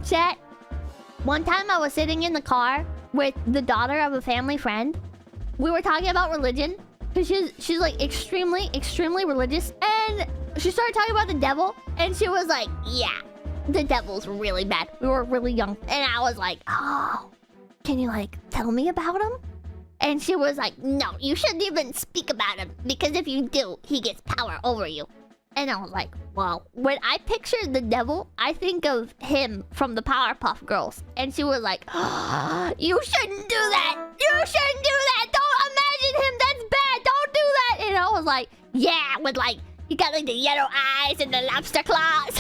chat. One time I was sitting in the car with the daughter of a family friend. We were talking about religion. Because she's like extremely religious. And she started talking about the devil. And she was like, yeah, the devil's really bad. We were really young. And I was like, oh, can you like tell me about him? And she was like, no, you shouldn't even speak about him. Because if you do, he gets power over you. And I was like, well, when I picture the devil, I think of him from the Powerpuff Girls. And she was like, oh, you shouldn't do that. You shouldn't do that. Don't imagine him. That's bad. Don't do that. And I was like, yeah, with like, he got like the yellow eyes and the lobster claws.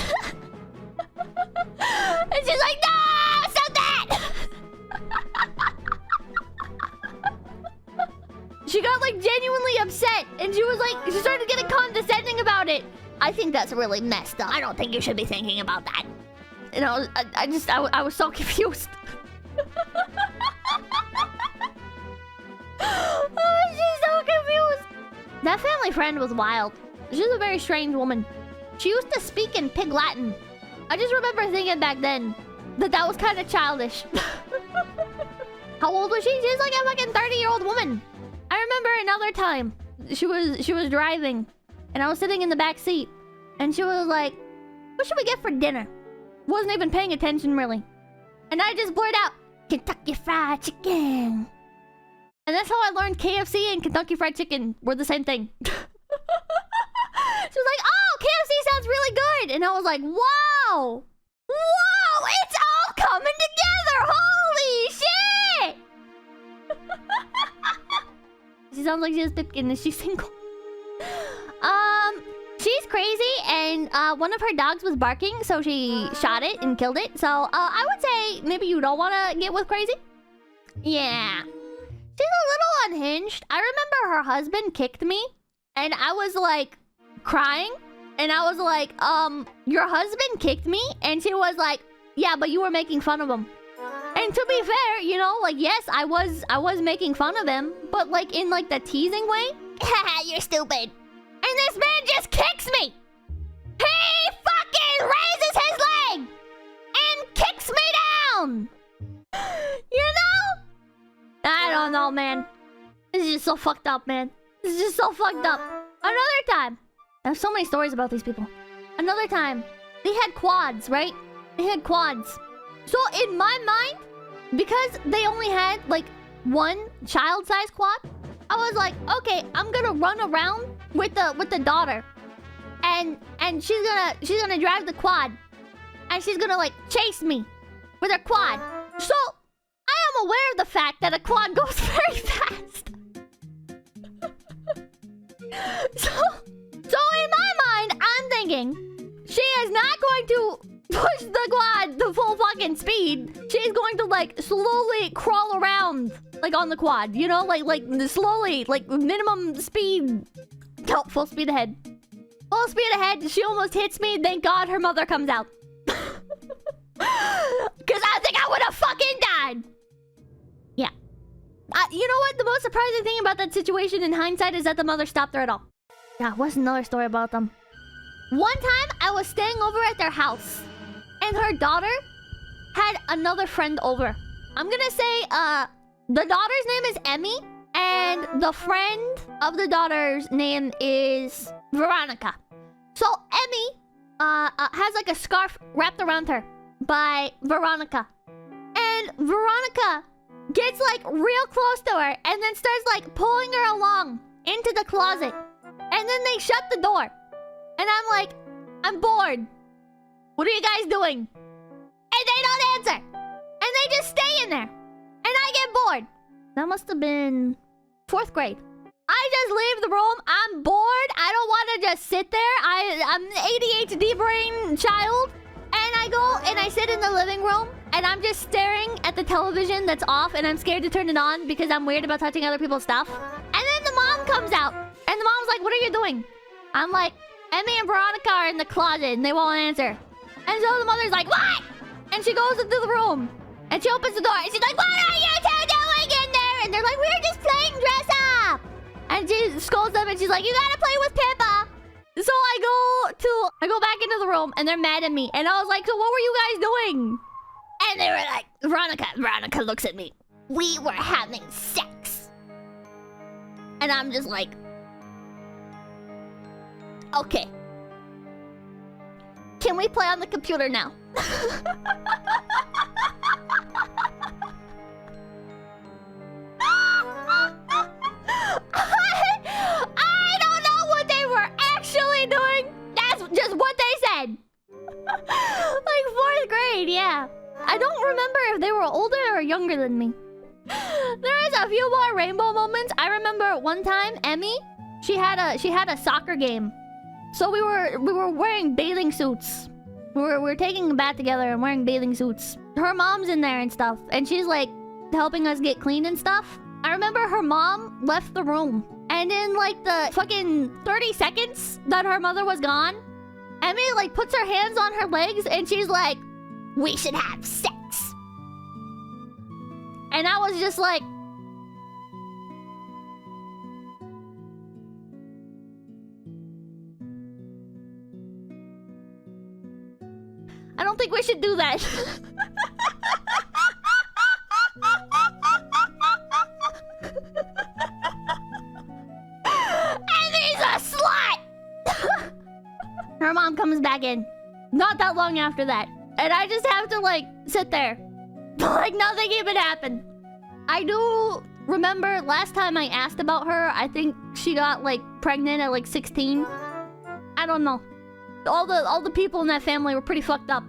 And she's like, no, stop that. She got like genuinely upset. And she was like, she started getting condescending about it. I think that's really messed up. I don't think you should be thinking about that. And I was so confused. Oh, she's so confused. That family friend was wild. She's a very strange woman. She used to speak in Pig Latin. I just remember thinking back then that was kind of childish. How old was she? She's like a fucking 30-year-old woman. I remember another time she was driving. And I was sitting in the back seat. And she was like, what should we get for dinner? Wasn't even paying attention, really. And I just blurted out, Kentucky Fried Chicken. And that's how I learned KFC and Kentucky Fried Chicken were the same thing. She was like, oh, KFC sounds really good. And I was like, wow. Whoa, it's all coming together. Holy shit. She sounds like she has Pipkin and she's single. She's crazy, and one of her dogs was barking, so she shot it and killed it. So I would say maybe you don't want to get with crazy. Yeah, she's a little unhinged. I remember her husband kicked me, and I was like crying, and I was like, your husband kicked me, and she was like, yeah, but you were making fun of him. And to be fair, you know, like yes, I was making fun of him, but like in like the teasing way. Haha, you're stupid. And this man just kicks me! He fucking raises his leg! And kicks me down! You know? I don't know, man. This is just so fucked up, man. This is just so fucked up. Another time. I have so many stories about these people. Another time. They had quads, right? They had quads. So in my mind, because they only had like one child-sized quad, I was like, okay, I'm gonna run around with the daughter, and she's gonna drive the quad, and she's gonna like chase me with her quad. So I am aware of the fact that a quad goes very fast. so in my mind, I'm thinking she is not going to push the quad to full fucking speed. She's going to like slowly crawl around like on the quad, you know, like slowly, like minimum speed. No, full speed ahead. Full speed ahead. She almost hits me. Thank God her mother comes out. Because I think I would have fucking died. Yeah. You know what? The most surprising thing about that situation in hindsight is that the mother stopped her at all. Yeah, what's another story about them? One time, I was staying over at their house. And her daughter had another friend over. I'm gonna say, the daughter's name is Emmy. And the friend of the daughter's name is Veronica. So Emmy has like a scarf wrapped around her by Veronica. And Veronica gets like real close to her and then starts like pulling her along into the closet. And then they shut the door. And I'm like, I'm bored. What are you guys doing? And they don't answer. And they just stay in there. And I get bored. That must have been 4th grade. I just leave the room. I'm bored. I don't want to just sit there. I'm an ADHD brain child. And I go and I sit in the living room. And I'm just staring at the television that's off. And I'm scared to turn it on because I'm weird about touching other people's stuff. And then the mom comes out. And the mom's like, what are you doing? I'm like, Emmy and Veronica are in the closet and they won't answer. And so the mother's like, what? And she goes into the room. And she opens the door. And she's like, what are you two doing in there? And they're like, we're just playing dress up. And she scolds them and she's like, you gotta play with Pippa. So I go back into the room and they're mad at me. And I was like, so what were you guys doing? And they were like, Veronica looks at me. We were having sex. And I'm just like, okay. Can we play on the computer now? I don't know what they were actually doing. That's just what they said. Like 4th grade, yeah. I don't remember if they were older or younger than me. There is a few more rainbow moments. I remember one time, Emmy, she had a soccer game. So we were wearing bathing suits. We were taking a bath together and wearing bathing suits. Her mom's in there and stuff, and she's like helping us get clean and stuff. I remember her mom left the room, and in like the fucking 30 seconds that her mother was gone, Emmy like puts her hands on her legs and she's like, "We should have sex." And I was just like, I don't think we should do that. Emmy's a slut! Her mom comes back in. Not that long after that. And I just have to like sit there. Like nothing even happened. I do remember last time I asked about her, I think she got like pregnant at like 16. I don't know. All the people in that family were pretty fucked up.